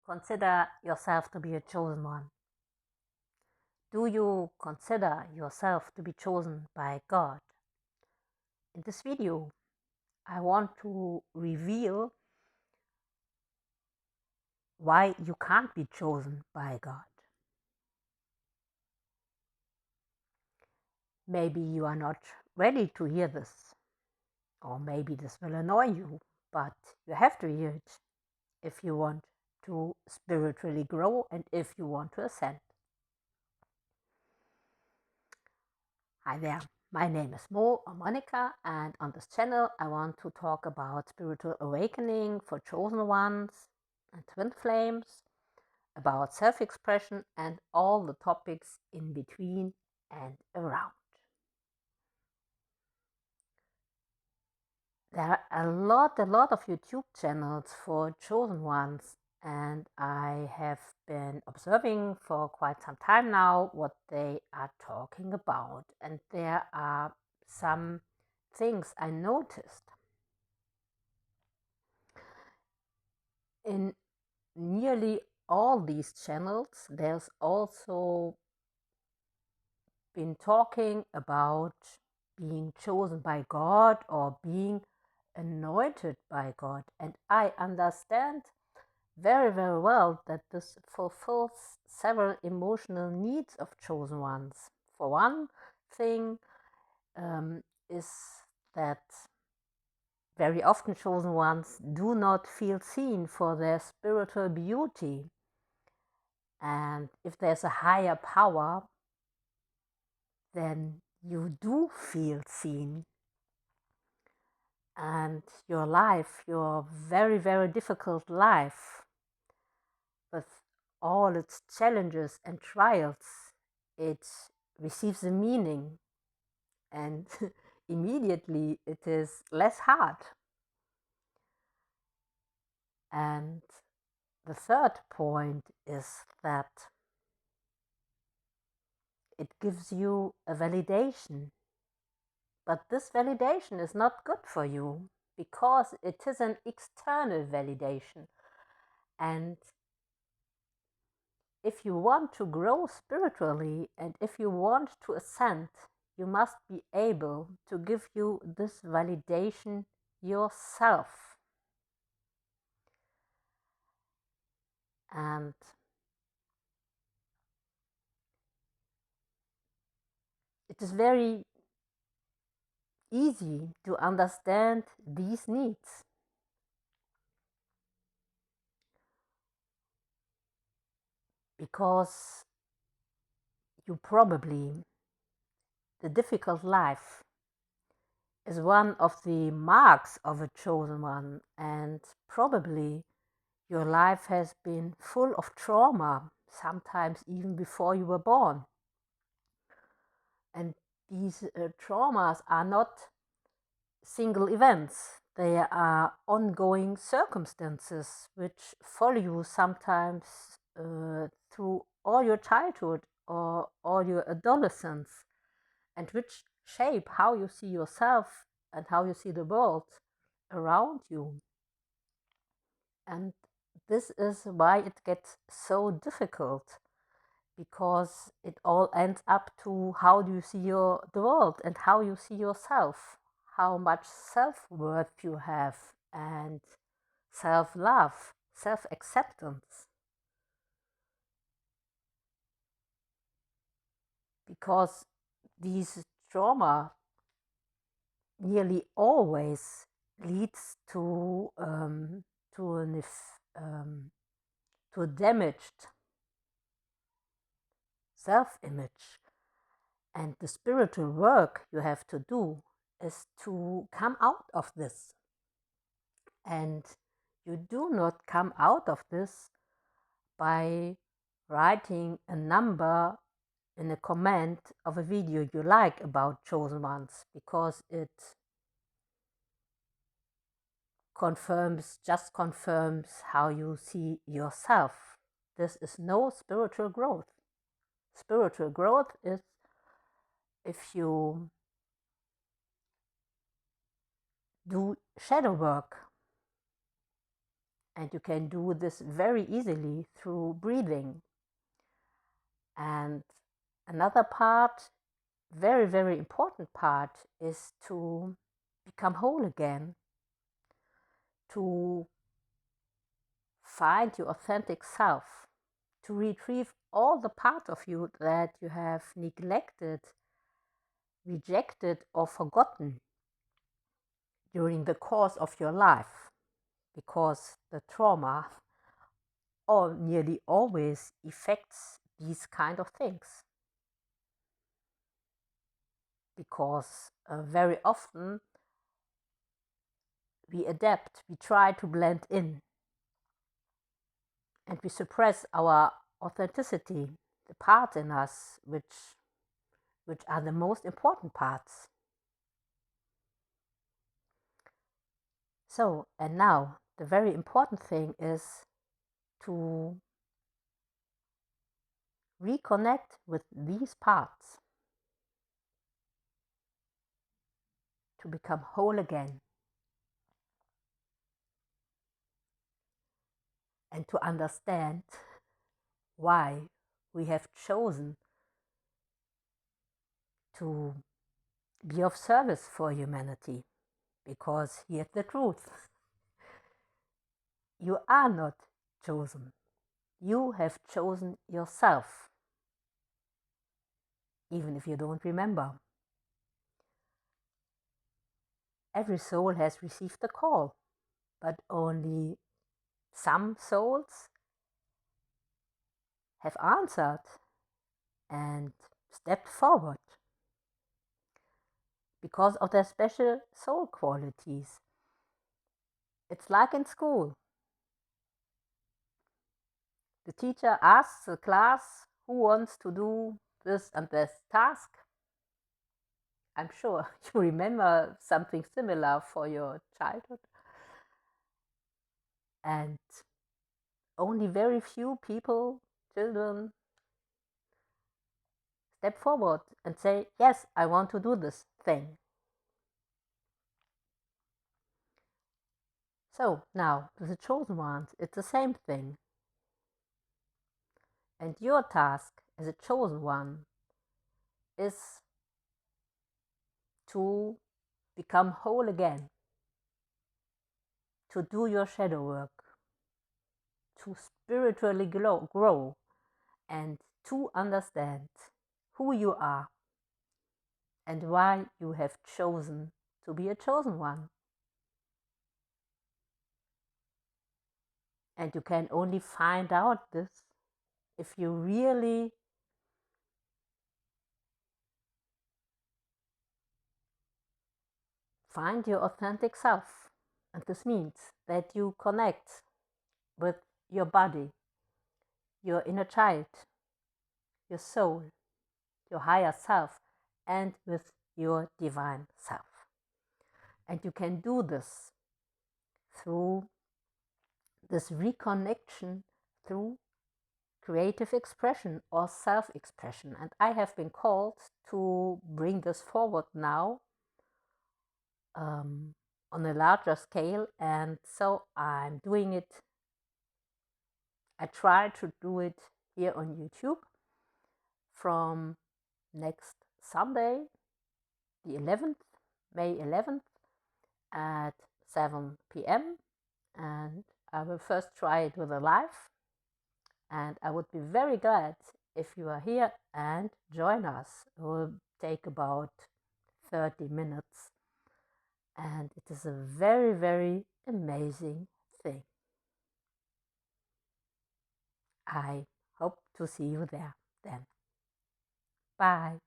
consider yourself to be a chosen one? Do you consider yourself to be chosen by God? In this video, I want to reveal why you can't be chosen by God. Maybe you are not ready to hear this, or maybe this will annoy you, but you have to hear it if you want to spiritually grow and if you want to ascend. Hi there, my name is Mo or Monica, and on this channel I want to talk about spiritual awakening for chosen ones and twin flames, about self-expression and all the topics in between and around. There are a lot of YouTube channels for chosen ones, and I have been observing for quite some time now what they are talking about. And there are some things I noticed. In nearly all these channels, there's also been talking about being chosen by God or being anointed by God. And I understand very well that this fulfills several emotional needs of chosen ones. For one thing is that very often chosen ones do not feel seen for their spiritual beauty. And if there's a higher power, then you do feel seen. And your life, your very difficult life, with all its challenges and trials, it receives a meaning, and immediately it is less hard. And the third point is that it gives you a validation. But this validation is not good for you because it is an external validation. And if you want to grow spiritually and if you want to ascend, you must be able to give you this validation yourself. And it is very easy to understand these needs. Because you probably, the difficult life is one of the marks of a chosen one, and probably your life has been full of trauma, sometimes even before you were born. And these traumas are not single events. They are ongoing circumstances which follow you sometimes through all your childhood or all your adolescence, and which shape how you see yourself and how you see the world around you. And this is why it gets so difficult, because it all ends up to how do you see the world and how you see yourself, how much self-worth you have, and self-love, self-acceptance. Because these trauma nearly always leads to a damaged self-image. And the spiritual work you have to do is to come out of this. And you do not come out of this by writing a number in a comment of a video you like about chosen ones, because it just confirms how you see yourself. This is no spiritual growth. Spiritual growth is if you do shadow work And you can do this very easily through breathing. And another part, very, very important part, is to become whole again, to find your authentic self, to retrieve all the parts of you that you have neglected, rejected, or forgotten during the course of your life, because the trauma or nearly always affects these kind of things. Because very often we adapt, we try to blend in, and we suppress our authenticity, the parts in us which are the most important parts. So, and now the very important thing is to reconnect with these parts, to become whole again, and to understand why we have chosen to be of service for humanity. Because here's the truth: you are not chosen. You have chosen yourself, even if you don't remember. Every soul has received a call, but only some souls have answered and stepped forward because of their special soul qualities. It's like in school. The teacher asks the class who wants to do this and this task. I'm sure you remember something similar for your childhood. And only very few people, children, step forward and say, yes, I want to do this thing. So now, to the chosen ones, it's the same thing. And your task as a chosen one is to become whole again, to do your shadow work, to spiritually grow, and to understand who you are and why you have chosen to be a chosen one. And you can only find out this if you really find your authentic self. And this means that you connect with your body, your inner child, your soul, your higher self, and with your divine self. And you can do this through this reconnection, through creative expression or self-expression. And I have been called to bring this forward now on a larger scale, and so I'm doing it. I try to do it here on YouTube from next Sunday, the 11th, May 11th at 7 p.m. And I will first try it with a live, and I would be very glad if you are here and join us. It will take about 30 minutes, and it is a very, very amazing thing. I hope to see you there then. Bye.